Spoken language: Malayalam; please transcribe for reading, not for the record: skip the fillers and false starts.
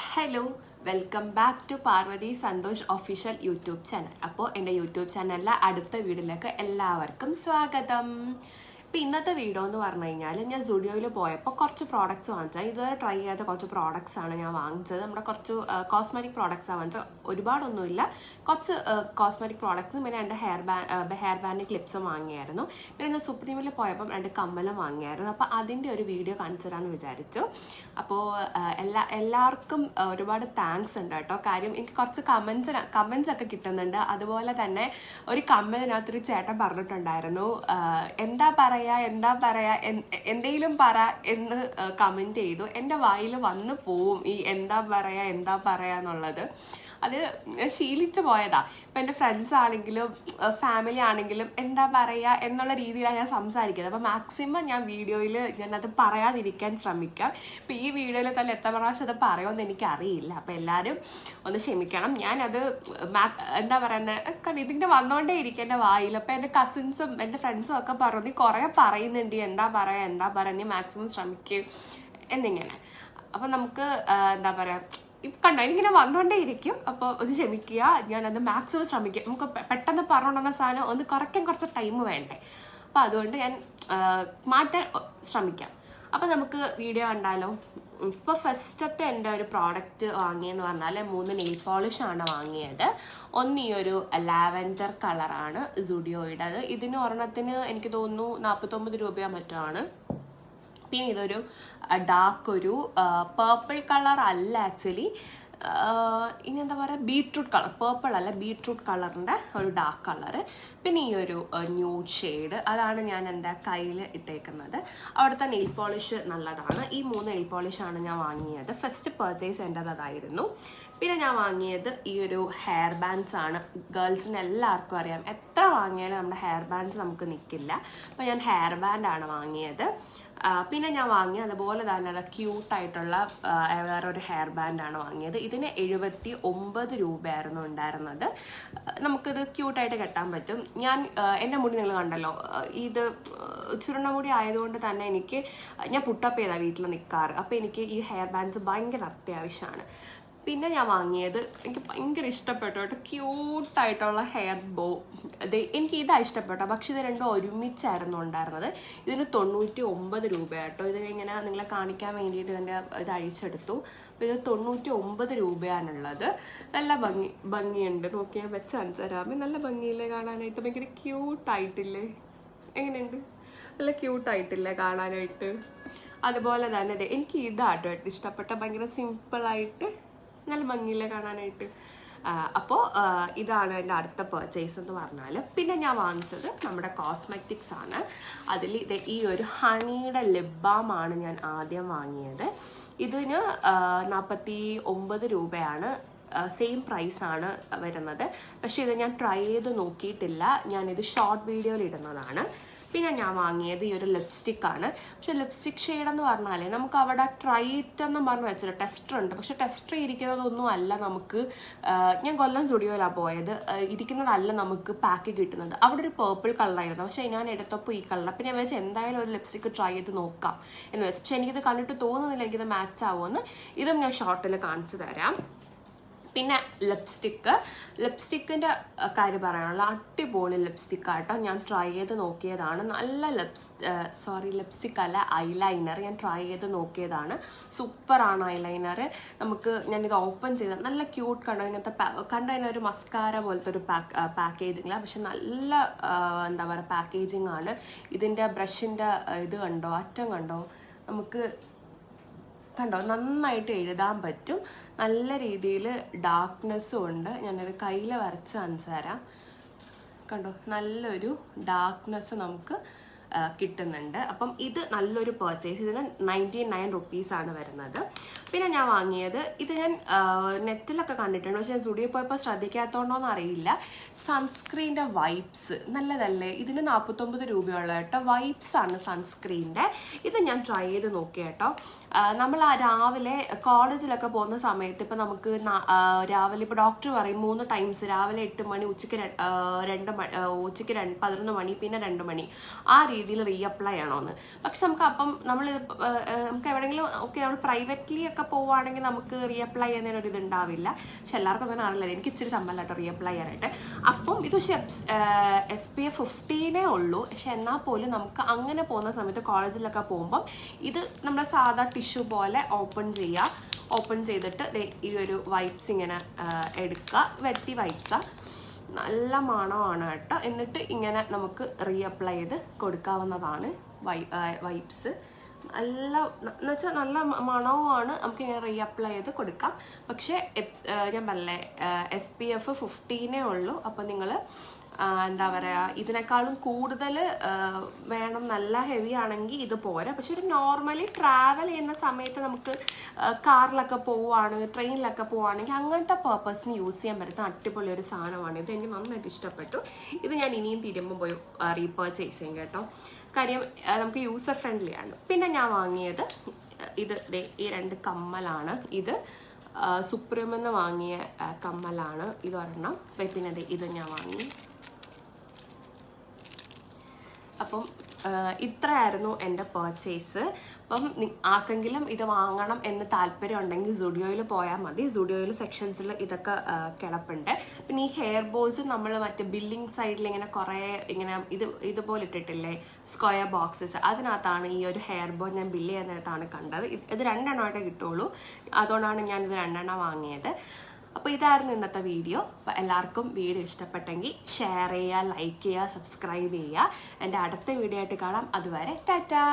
Hello, welcome back to Parvati Santosh official YouTube channel. അപ്പോൾ എൻ്റെ യൂട്യൂബ് ചാനലിലെ അടുത്ത വീഡിയോയിലേക്ക് എല്ലാവർക്കും സ്വാഗതം. ഇപ്പോൾ ഇന്നത്തെ വീഡിയോ എന്ന് പറഞ്ഞു കഴിഞ്ഞാൽ ഞാൻ സ്റ്റുഡിയോയിൽ പോയപ്പോൾ കുറച്ച് പ്രോഡക്റ്റ്സ് വാങ്ങിച്ചത്. ഇതുവരെ ട്രൈ ചെയ്യാത്ത കുറച്ച് പ്രോഡക്റ്റ്സ് ആണ് ഞാൻ വാങ്ങിച്ചത്. നമ്മുടെ കുറച്ച് കോസ്മെറ്റിക് പ്രോഡക്റ്റ്സ് ആണ് വാങ്ങിച്ചത്. ഒരുപാടൊന്നുമില്ല, കുറച്ച് കോസ്മെറ്റിക് പ്രോഡക്റ്റ്സും പിന്നെ എൻ്റെ ഹെയർ ബാൻഡ് ക്ലിപ്സും വാങ്ങിയായിരുന്നു. പിന്നെ ഞാൻ സുപ്രീമിൽ പോയപ്പം 2 കമ്മലും വാങ്ങിയായിരുന്നു. അപ്പോൾ അതിൻ്റെ ഒരു വീഡിയോ കാണിച്ചു തരാമെന്ന് വിചാരിച്ചു. അപ്പോൾ എല്ലാവർക്കും ഒരുപാട് താങ്ക്സ് ഉണ്ട് കേട്ടോ. കാര്യം എനിക്ക് കുറച്ച് കമൻസ് ഒക്കെ കിട്ടുന്നുണ്ട്. അതുപോലെ തന്നെ ഒരു കമ്മലിനകത്തൊരു ചേട്ടൻ പറഞ്ഞിട്ടുണ്ടായിരുന്നു, എന്താ പറയാ എന്തെങ്കിലും പറ എന്ന് കമൻറ്റ് ചെയ്തു. എൻ്റെ വായിൽ വന്നു പോവും ഈ എന്താ പറയാ എന്നുള്ളത്. അത് ശീലിച്ചു പോയതാ. ഇപ്പം എൻ്റെ ഫ്രണ്ട്സ് ആണെങ്കിലും ഫാമിലി ആണെങ്കിലും എന്താ പറയുക എന്നുള്ള രീതിയിലാണ് ഞാൻ സംസാരിക്കുന്നത്. അപ്പം മാക്സിമം ഞാൻ വീഡിയോയിൽ ഞാനത് പറയാതിരിക്കാൻ ശ്രമിക്കാം. ഇപ്പം ഈ വീഡിയോയിൽ തന്നെ എത്ര പ്രാവശ്യം അത് പറയുമെന്ന് എനിക്കറിയില്ല. അപ്പം എല്ലാവരും ഒന്ന് ക്ഷമിക്കണം. ഞാനത് എന്താ പറയുന്നത്, ഇതിൻ്റെ വന്നുകൊണ്ടേ ഇരിക്കും എൻ്റെ വായിൽ. അപ്പം എൻ്റെ കസിൻസും എൻ്റെ ഫ്രണ്ട്സും ഒക്കെ പറഞ്ഞു, കുറേ പറയുന്നുണ്ട് എന്താ പറയുക നീ മാക്സിമം ശ്രമിക്കുക എന്നിങ്ങനെ. അപ്പം നമുക്ക് എന്താ പറയുക, ഇപ്പം കണ്ടോ എനിക്കിങ്ങനെ വന്നുകൊണ്ടേ ഇരിക്കും. അപ്പോൾ ഒന്ന് ക്ഷമിക്കുക, ഞാനത് മാക്സിമം ശ്രമിക്കും. നമുക്ക് പെട്ടെന്ന് പറഞ്ഞുകൊണ്ടുവന്ന സാധനം ഒന്ന് കുറയ്ക്കാൻ കുറച്ച് ടൈം വേണ്ടേ. അപ്പോൾ അതുകൊണ്ട് ഞാൻ മാറ്റാൻ ശ്രമിക്കാം. അപ്പോൾ നമുക്ക് വീഡിയോ കണ്ടാലോ. ഇപ്പോൾ ഫസ്റ്റത്തെ എൻ്റെ ഒരു പ്രോഡക്റ്റ് വാങ്ങിയെന്ന് പറഞ്ഞാൽ 3 നെയിൽ പോളിഷാണ് വാങ്ങിയത്. ഒന്ന് ഈ ഒരു ലാവൻഡർ കളറാണ് സ്റ്റുഡിയോയുടേത്. ഇതിന് ഒരെണ്ണത്തിന് എനിക്ക് തോന്നുന്നു 49 രൂപയോ മറ്റോ ആണ്. പിന്നെ ഇതൊരു ഡാർക്ക് ഒരു പേർപ്പിൾ കളർ അല്ല, ആക്ച്വലി ഇനി എന്താ പറയുക, ബീട്രൂട്ട് കളർ, പേർപ്പിൾ അല്ല ബീട്രൂട്ട് കളറിൻ്റെ ഒരു ഡാർക്ക് കളറ്. പിന്നെ ഈ ഒരു ന്യൂഡ് ഷെയ്ഡ്, അതാണ് ഞാൻ എൻ്റെ കയ്യിൽ ഇട്ടേക്കുന്നത്. അവിടുത്തെ നെയിൽ പോളിഷ് നല്ലതാണ്. ഈ 3 നെയിൽ പോളിഷാണ് ഞാൻ വാങ്ങിയത്. ഫസ്റ്റ് പർച്ചേസ് എൻ്റെത് അതായിരുന്നു. പിന്നെ ഞാൻ വാങ്ങിയത് ഈ ഒരു ഹെയർ ബാൻഡ്സ് ആണ്. ഗേൾസിന് എല്ലാവർക്കും അറിയാം, എത്ര വാങ്ങിയാലും നമ്മുടെ ഹെയർ ബാൻഡ്സ് നമുക്ക് നിൽക്കില്ല. അപ്പോൾ ഞാൻ ഹെയർ ബാൻഡാണ് വാങ്ങിയത്. പിന്നെ ഞാൻ വാങ്ങിയ അതുപോലെ തന്നെ അത് ക്യൂട്ടായിട്ടുള്ള വേറൊരു ഹെയർ ബാൻഡാണ് വാങ്ങിയത്. ഇതിന് 79 രൂപയായിരുന്നു ഉണ്ടായിരുന്നത്. നമുക്കിത് ക്യൂട്ടായിട്ട് കെട്ടാൻ പറ്റും. ഞാൻ എൻ്റെ മുടി നിങ്ങൾ കണ്ടല്ലോ, ഇത് ചുരുണ്ട മുടി ആയതുകൊണ്ട് തന്നെ ഞാൻ പുട്ടപ്പ് ചെയ്താൽ വീട്ടിൽ നിൽക്കാറ്. അപ്പോൾ എനിക്ക് ഈ ഹെയർ ബാൻഡ്സ് ഭയങ്കര അത്യാവശ്യമാണ്. പിന്നെ ഞാൻ വാങ്ങിയത് എനിക്ക് ഭയങ്കര ഇഷ്ടപ്പെട്ടു കേട്ടോ, ക്യൂട്ടായിട്ടുള്ള ഹെയർ ബോ. എനിക്ക് ഇതാണ് ഇഷ്ടപ്പെട്ടത്. പക്ഷെ ഇത് രണ്ടും ഒരുമിച്ചായിരുന്നു ഉണ്ടായിരുന്നത്. ഇതിന് 99 രൂപ കേട്ടോ. ഇതിങ്ങനെ നിങ്ങളെ കാണിക്കാൻ വേണ്ടിയിട്ട് ഇതിൻ്റെ ഇത് അഴിച്ചെടുത്തു. അപ്പോൾ ഇത് 99 രൂപയാണുള്ളത്. നല്ല ഭംഗിയുണ്ട്. നോക്കിയാൽ വെച്ച് കാണിച്ചുതരാമേ. നല്ല ഭംഗിയില്ലേ കാണാനായിട്ട്? ഭയങ്കര ക്യൂട്ടായിട്ടില്ലേ? എങ്ങനെയുണ്ട്? നല്ല ക്യൂട്ടായിട്ടില്ലേ കാണാനായിട്ട്? അതുപോലെ തന്നെ എനിക്ക് ഇതാട്ടോ ഇഷ്ടപ്പെട്ട. ഭയങ്കര സിമ്പിളായിട്ട് നല്ല ഭംഗിയില്ലേ കാണാനായിട്ട്? അപ്പോൾ ഇതാണ് എൻ്റെ അടുത്ത പർച്ചേസ് എന്ന് പറഞ്ഞാൽ. പിന്നെ ഞാൻ വാങ്ങിച്ചത് നമ്മുടെ കോസ്മെറ്റിക്സ് ആണ്. അതിൽ ഈ ഒരു ഹണിയുടെ ലിപ് ബാം ആണ് ഞാൻ ആദ്യം വാങ്ങിയത്. ഇതിന് 49 രൂപയാണ്. സെയിം പ്രൈസാണ് വരുന്നത്. പക്ഷേ ഇത് ഞാൻ ട്രൈ ചെയ്ത് നോക്കിയിട്ടില്ല, ഞാനിത് ഷോർട്ട് വീഡിയോയിൽ ഇടുന്നതാണ്. പിന്നെ ഞാൻ വാങ്ങിയത് ഈ ഒരു ലിപ്സ്റ്റിക്കാണ്. പക്ഷെ ലിപ്സ്റ്റിക് ഷെയ്ഡെന്ന് പറഞ്ഞാൽ നമുക്ക് അവിടെ ട്രൈറ്റ് എന്ന് പറഞ്ഞ് വെച്ചിട്ട് ടെസ്റ്റർ ഉണ്ട്. പക്ഷെ ടെസ്റ്റർ ഇരിക്കുന്നതൊന്നും അല്ല നമുക്ക്. ഞാൻ കൊല്ലം സ്റ്റുഡിയോയിലാണ് പോയത്. ഇരിക്കുന്നതല്ല നമുക്ക് പാക്ക് കിട്ടുന്നത്. അവിടെ ഒരു പേർപ്പിൾ കളറായിരുന്നു, പക്ഷേ ഞാൻ എടുത്തപ്പോൾ ഈ കളർ. പിന്നെ ഞാൻ വെച്ചാൽ എന്തായാലും ഒരു ലിപ്സ്റ്റിക്ക് ട്രൈ ചെയ്ത് നോക്കാം എന്ന് വെച്ചു. പക്ഷെ എനിക്കിത് കണ്ടിട്ട് തോന്നുന്നില്ല എനിക്കിത് മാച്ച് ആവുമെന്ന്. ഇതും ഞാൻ ഷോർട്ടിൽ കാണിച്ചു തരാം. പിന്നെ ലിപ്സ്റ്റിക്കിൻ്റെ കാര്യം പറയാനുള്ള അടിപൊളി ലിപ്സ്റ്റിക്കാട്ടോ. ഞാൻ ട്രൈ ചെയ്ത് നോക്കിയതാണ്. നല്ല ലിപ്സ്റ്റിക് അല്ല, ഐലൈനർ ഞാൻ ട്രൈ ചെയ്ത് നോക്കിയതാണ്. സൂപ്പറാണ് ഐലൈനർ. ഞാനിത് ഓപ്പൺ ചെയ്ത് നല്ല ക്യൂട്ട് ഇങ്ങനത്തെ കണ്ടതിന് ഒരു മസ്കാര പോലത്തെ ഒരു പാക്കേജിങ്ങില്ല. പക്ഷെ നല്ല എന്താ പറയുക പാക്കേജിങ് ആണ്. ഇതിൻ്റെ ബ്രഷിൻ്റെ ഇത് കണ്ടോ, അറ്റം കണ്ടോ? നമുക്ക് കണ്ടോ, നന്നായിട്ട് എഴുതാൻ പറ്റും. നല്ല രീതിയിൽ ഡാർക്ക്നെസ്സും ഉണ്ട്. ഞാനത് കയ്യിൽ വരച്ച് കാണിച്ചു തരാം. കണ്ടോ, നല്ലൊരു ഡാർക്ക്നെസ് നമുക്ക് കിട്ടുന്നുണ്ട്. അപ്പം ഇത് നല്ലൊരു പർച്ചേസ്. ഇതിന് 99 റുപ്പീസാണ് വരുന്നത്. പിന്നെ ഞാൻ വാങ്ങിയത് ഇത് ഞാൻ നെറ്റിലൊക്കെ കണ്ടിട്ടുണ്ട്, പക്ഷെ ഞാൻ സ്റ്റുഡിയോ പോയപ്പോൾ ശ്രദ്ധിക്കാത്തതുകൊണ്ടോന്ന് അറിയില്ല. സൺസ്ക്രീൻ്റെ വൈപ്സ് നല്ലതല്ലേ? ഇതിന് 49 രൂപയുള്ള കേട്ടോ. വൈപ്സ് ആണ് സൺസ്ക്രീൻ്റെ. ഇത് ഞാൻ ട്രൈ ചെയ്ത് നോക്കി കേട്ടോ. നമ്മൾ രാവിലെ കോളേജിലൊക്കെ പോകുന്ന സമയത്ത് ഇപ്പം നമുക്ക് രാവിലെ ഇപ്പോൾ ഡോക്ടർ പറയും 3 ടൈംസ്, രാവിലെ 8 മണി, ഉച്ചയ്ക്ക് 11 മണി, പിന്നെ 2 മണി, ആ രീതിയിൽ റീഅപ്ലൈ ചെയ്യണമെന്ന്. പക്ഷെ നമുക്ക് അപ്പം നമുക്ക് എവിടെയെങ്കിലും നമ്മൾ പ്രൈവറ്റ്ലി ഒക്കെ പോവുകയാണെങ്കിൽ നമുക്ക് റീഅപ്ലൈ ചെയ്യുന്നതിനൊരു ഇതുണ്ടാവില്ല. പക്ഷെ എല്ലാവർക്കും അങ്ങനെ അറിയില്ല. എനിക്ക് ഇച്ചിരി സമ്മതമായിട്ടോ റീഅപ്ലൈ ചെയ്യാനായിട്ട്. അപ്പം ഇത് പക്ഷേ SPF 15 ഉള്ളൂ. പക്ഷെ എന്നാൽ പോലും നമുക്ക് അങ്ങനെ പോകുന്ന സമയത്ത് കോളേജിലൊക്കെ പോകുമ്പം ഇത് നമ്മുടെ സാധാ ടിഷ്യൂ പോലെ ഓപ്പൺ ചെയ്തിട്ട് ഈ ഒരു വൈപ്സ് ഇങ്ങനെ എടുക്കുക. വെട്ടി വൈപ്സാണ്, നല്ല മണമാണ് കേട്ടോ. എന്നിട്ട് ഇങ്ങനെ നമുക്ക് റീഅപ്ലൈ ചെയ്ത് കൊടുക്കാവുന്നതാണ് വൈപ്സ്. എന്ന് വെച്ചാൽ നല്ല മണവുമാണ്, നമുക്ക് ഇങ്ങനെ റീഅപ്ലൈ ചെയ്ത് കൊടുക്കാം. പക്ഷേ ഞാൻ പറഞ്ഞേ SPF 15 ഉള്ളൂ. അപ്പം നിങ്ങൾ എന്താ പറയുക, ഇതിനേക്കാളും കൂടുതൽ വേണം, നല്ല ഹെവി ആണെങ്കിൽ ഇത് പോരാ. പക്ഷെ ഒരു നോർമലി ട്രാവൽ ചെയ്യുന്ന സമയത്ത് നമുക്ക് കാറിലൊക്കെ പോവുകയാണെങ്കിൽ ട്രെയിനിലൊക്കെ പോവുകയാണെങ്കിൽ അങ്ങനത്തെ പേർപ്പസിന് യൂസ് ചെയ്യാൻ പറ്റുന്ന അടിപൊളി ഒരു സാധനമാണ് ഇത്. എനിക്ക് നന്നായിട്ട് ഇഷ്ടപ്പെട്ടു. ഇത് ഞാൻ ഇനിയും തിരുമ്പ് പോയി റീപർച്ചേസ് ചെയ്യും കേട്ടോ. കാര്യം നമുക്ക് യൂസർ ഫ്രണ്ട്ലി ആണ്. പിന്നെ ഞാൻ വാങ്ങിയത് ഇത് ഈ 2 കമ്മലാണ്. ഇത് സുപ്രീമെന്ന് വാങ്ങിയ കമ്മലാണ്. ഇത് ഒരെണ്ണം. പിന്നെ ഇത് ഞാൻ വാങ്ങി. അപ്പം ഇത്രയായിരുന്നു എൻ്റെ പർച്ചേസ്. അപ്പം ആർക്കെങ്കിലും ഇത് വാങ്ങണം എന്ന് താല്പര്യം ഉണ്ടെങ്കിൽ സുഡിയോയിൽ പോയാൽ മതി. സുഡിയോയിൽ സെക്ഷൻസിൽ ഇതൊക്കെ കിടപ്പുണ്ട്. പിന്നെ ഈ ഹെയർ ബോസ് നമ്മൾ മറ്റേ ബില്ലിംഗ് സൈഡിൽ ഇങ്ങനെ കുറേ ഇങ്ങനെ ഇതുപോലെ ഇട്ടിട്ടില്ലേ, സ്ക്വയർ ബോക്സസ്, അതിനകത്താണ് ഈ ഒരു ഹെയർ ബോ ഞാൻ ബില്ല് ചെയ്യുന്നിടത്താണ് കണ്ടത്. ഇത് 2 എണ്ണമായിട്ടേ കിട്ടുള്ളൂ. അതുകൊണ്ടാണ് ഞാനിത് 2 എണ്ണം വാങ്ങിയത്. അപ്പോൾ ഇതായിരുന്നു ഇന്നത്തെ വീഡിയോ. അപ്പോൾ എല്ലാവർക്കും വീഡിയോ ഇഷ്ടപ്പെട്ടെങ്കിൽ ഷെയർ ചെയ്യുക, ലൈക്ക് ചെയ്യുക, സബ്സ്ക്രൈബ് ചെയ്യുക. എൻ്റെ അടുത്ത വീഡിയോ ആയിട്ട് കാണാം. അതുവരെ ടാറ്റാ.